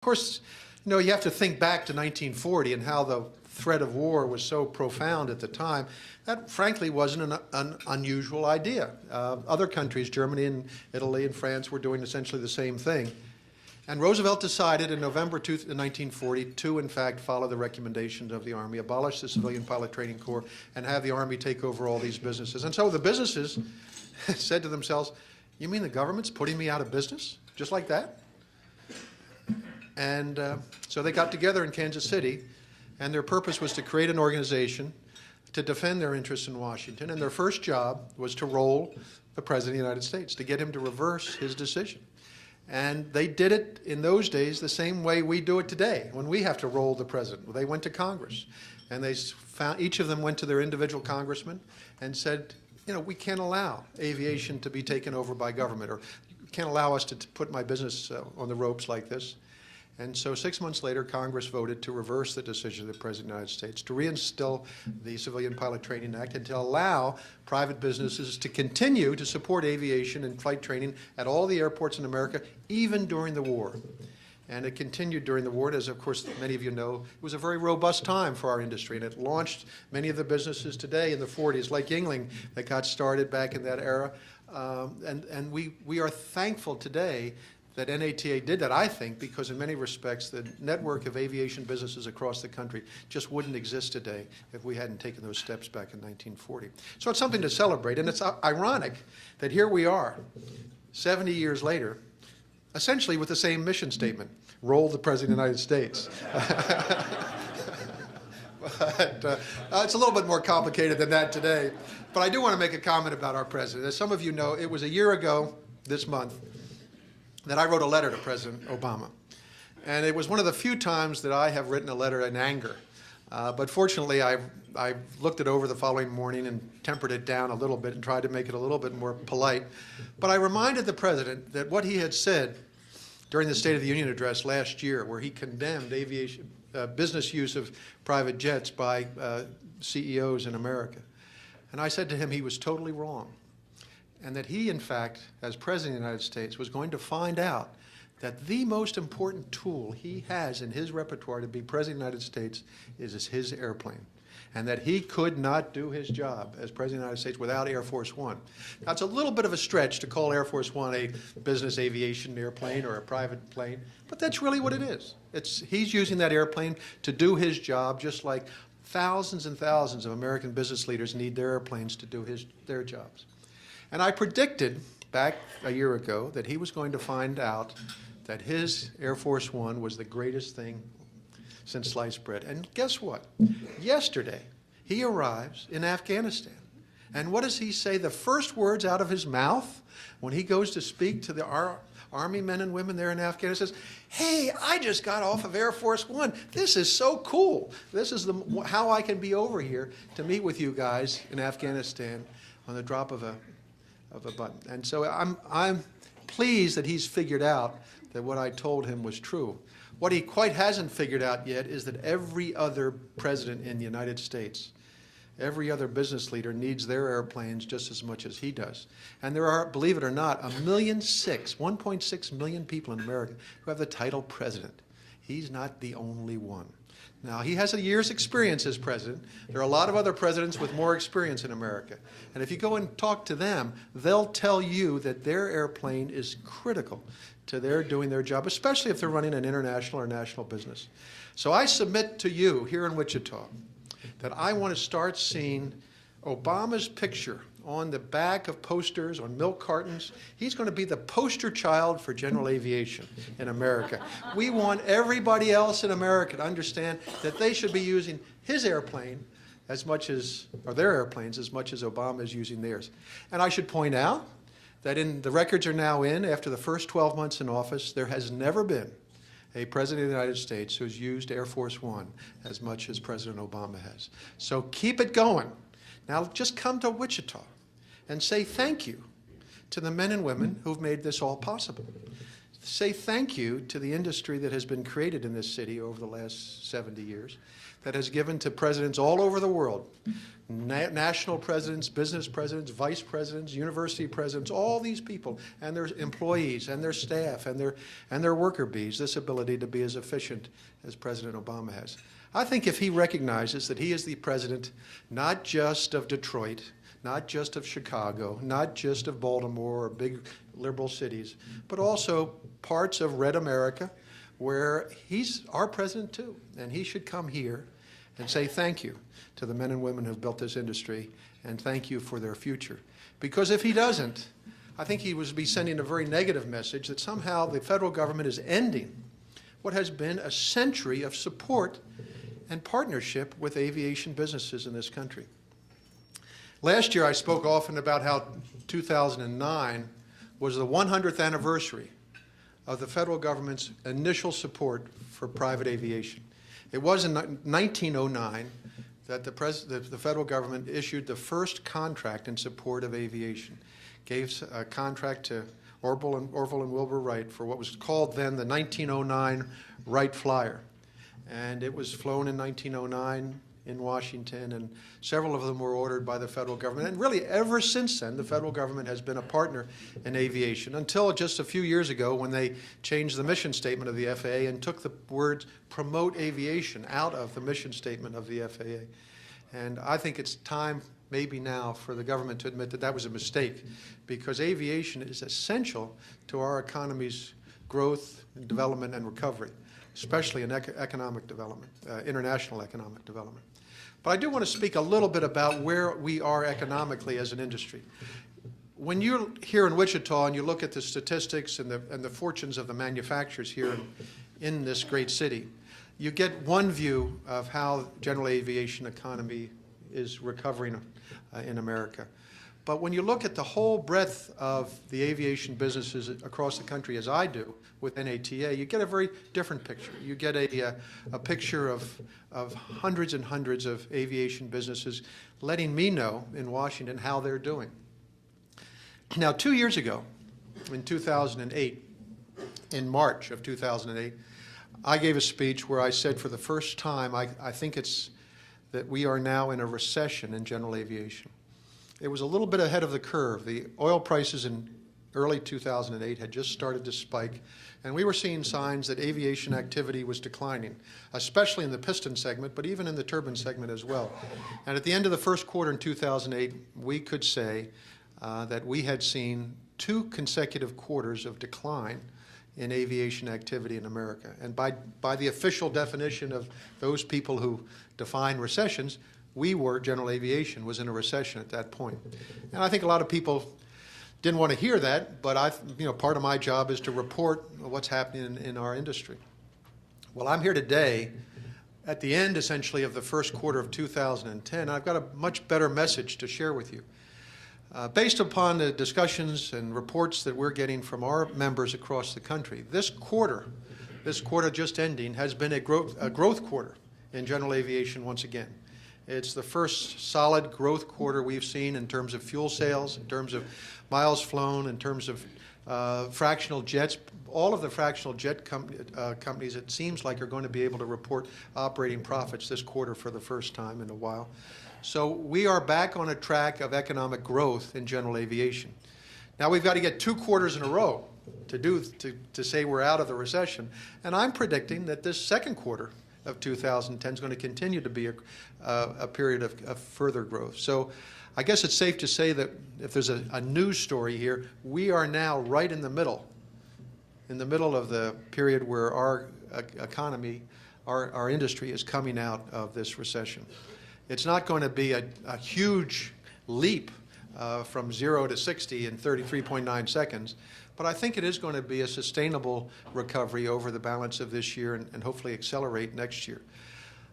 Of course, you have to think back to 1940 and how the threat of war was so profound at the time. That, frankly, wasn't an unusual idea. Other countries, Germany and Italy and France, were doing essentially the same thing. And Roosevelt decided in November 1940 to, in fact, follow the recommendations of the Army, abolish the Civilian Pilot Training Corps, and have the Army take over all these businesses. And so the businesses said to themselves, "You mean the government's putting me out of business? Just like that?" And so they got together in Kansas City, and their purpose was to create an organization to defend their interests in Washington. And their first job was to roll the President of the United States, to get him to reverse his decision. And they did it in those days the same way we do it today when we have to roll the President. They went to Congress, and they found, each of them went to their individual congressman and said, we can't allow aviation to be taken over by government, or you can't allow us to put my business on the ropes like this. And so 6 months later, Congress voted to reverse the decision of the President of the United States, to reinstill the Civilian Pilot Training Act and to allow private businesses to continue to support aviation and flight training at all the airports in America, even during the war. And it continued during the war, and as of course many of you know, it was a very robust time for our industry, and it launched many of the businesses today in the 40s, like Yingling, that got started back in that era. And we are thankful today that NATA did that, I think, because in many respects the network of aviation businesses across the country just wouldn't exist today if we hadn't taken those steps back in 1940. So it's something to celebrate, and it's ironic that here we are, 70 years later, essentially with the same mission statement: roll the President of the United States. But it's a little bit more complicated than that today. But I do want to make a comment about our President. As some of you know, it was a year ago this month that I wrote a letter to President Obama. And it was one of the few times that I have written a letter in anger. But fortunately, I looked it over the following morning and tempered it down a little bit and tried to make it a little bit more polite. But I reminded the President that what he had said during the State of the Union address last year, where he condemned aviation, business use of private jets by CEOs in America. And I said to him he was totally wrong, and that he, in fact, as President of the United States, was going to find out that the most important tool he has in his repertoire to be President of the United States is his airplane, and that he could not do his job as President of the United States without Air Force One. Now, it's a little bit of a stretch to call Air Force One a business aviation airplane or a private plane, but that's really what it is. He's using that airplane to do his job, just like thousands and thousands of American business leaders need their airplanes to do their jobs. And I predicted back a year ago that he was going to find out that his Air Force One was the greatest thing since sliced bread. And guess what? Yesterday, he arrives in Afghanistan. And what does he say? The first words out of his mouth when he goes to speak to our Army men and women there in Afghanistan says, "Hey, I just got off of Air Force One. This is so cool. This is how I can be over here to meet with you guys in Afghanistan on the drop of a button." And so I'm pleased that he's figured out that what I told him was true. What he quite hasn't figured out yet is that every other president in the United States, every other business leader needs their airplanes just as much as he does. And there are, believe it or not, 1.6 million people in America who have the title president. He's not the only one. Now, he has a year's experience as president. There are a lot of other presidents with more experience in America. And if you go and talk to them, they'll tell you that their airplane is critical to their doing their job, especially if they're running an international or national business. So I submit to you here in Wichita that I want to start seeing Obama's picture on the back of posters, on milk cartons. He's going to be the poster child for general aviation in America. We want everybody else in America to understand that they should be using his airplane as much as, or their airplanes as much as Obama is using theirs. And I should point out that the records are now in, after the first 12 months in office, there has never been a president of the United States who's used Air Force One as much as President Obama has. So keep it going. Now just come to Wichita and say thank you to the men and women who've made this all possible. say thank you to the industry that has been created in this city over the last 70 years, that has given to presidents all over the world, national presidents, business presidents, vice presidents, university presidents, all these people and their employees and their staff and their worker bees this ability to be as efficient as President Obama has. I think if he recognizes that he is the president not just of Detroit, not just of Chicago, not just of Baltimore or big liberal cities, but also parts of red America where he's our president too. And he should come here and say thank you to the men and women who've built this industry and thank you for their future. Because if he doesn't, I think he would be sending a very negative message that somehow the federal government is ending what has been a century of support and partnership with aviation businesses in this country. Last year, I spoke often about how 2009 was the 100th anniversary of the federal government's initial support for private aviation. It was in 1909 that the federal government issued the first contract in support of aviation, gave a contract to Orville and Wilbur Wright for what was called then the 1909 Wright Flyer. And it was flown in 1909 in Washington, and several of them were ordered by the federal government. And really, ever since then, the federal government has been a partner in aviation, until just a few years ago when they changed the mission statement of the FAA and took the words promote aviation out of the mission statement of the FAA. And I think it's time, maybe now, for the government to admit that that was a mistake, because aviation is essential to our economy's growth, and development, and recovery, especially in economic development, international economic development. But I do want to speak a little bit about where we are economically as an industry. When you're here in Wichita and you look at the statistics and the fortunes of the manufacturers here in this great city, you get one view of how general aviation economy is recovering in America. But when you look at the whole breadth of the aviation businesses across the country, as I do with NATA, you get a very different picture. You get a picture of hundreds and hundreds of aviation businesses letting me know in Washington how they're doing. Now, 2 years ago, in 2008, in March of 2008, I gave a speech where I said for the first time, I think it's that we are now in a recession in general aviation. It was a little bit ahead of the curve. The oil prices in early 2008 had just started to spike, and we were seeing signs that aviation activity was declining, especially in the piston segment, but even in the turbine segment as well. And at the end of the first quarter in 2008, we could say that we had seen 2 consecutive quarters of decline in aviation activity in America. And by the official definition of those people who define recessions, general aviation was in a recession at that point. And I think a lot of people didn't want to hear that, but part of my job is to report what's happening in our industry. Well, I'm here today at the end, essentially, of the first quarter of 2010. I've got a much better message to share with you. Based upon the discussions and reports that we're getting from our members across the country, this quarter just ending, has been a growth quarter in general aviation once again. It's the first solid growth quarter we've seen in terms of fuel sales, in terms of miles flown, in terms of fractional jets. All of the fractional jet companies, it seems like, are going to be able to report operating profits this quarter for the first time in a while. So we are back on a track of economic growth in general aviation. Now we've got to get 2 quarters in a row to say we're out of the recession. And I'm predicting that this second quarter of 2010 is going to continue to be a period of further growth. So I guess it's safe to say that if there's a news story here, we are now right in the middle of the period where our economy, our industry is coming out of this recession. It's not going to be a huge leap from 0 to 60 in 33.9 seconds, but I think it is going to be a sustainable recovery over the balance of this year and hopefully accelerate next year.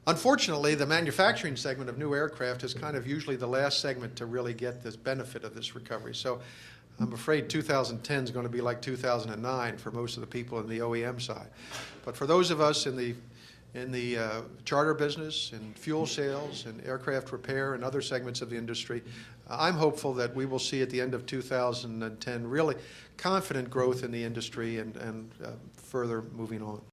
Unfortunately, the manufacturing segment of new aircraft is kind of usually the last segment to really get this benefit of this recovery. So I'm afraid 2010 is going to be like 2009 for most of the people in the OEM side. But for those of us in in the charter business, in fuel sales, in aircraft repair, and other segments of the industry. I'm hopeful that we will see at the end of 2010 really confident growth in the industry and further moving on.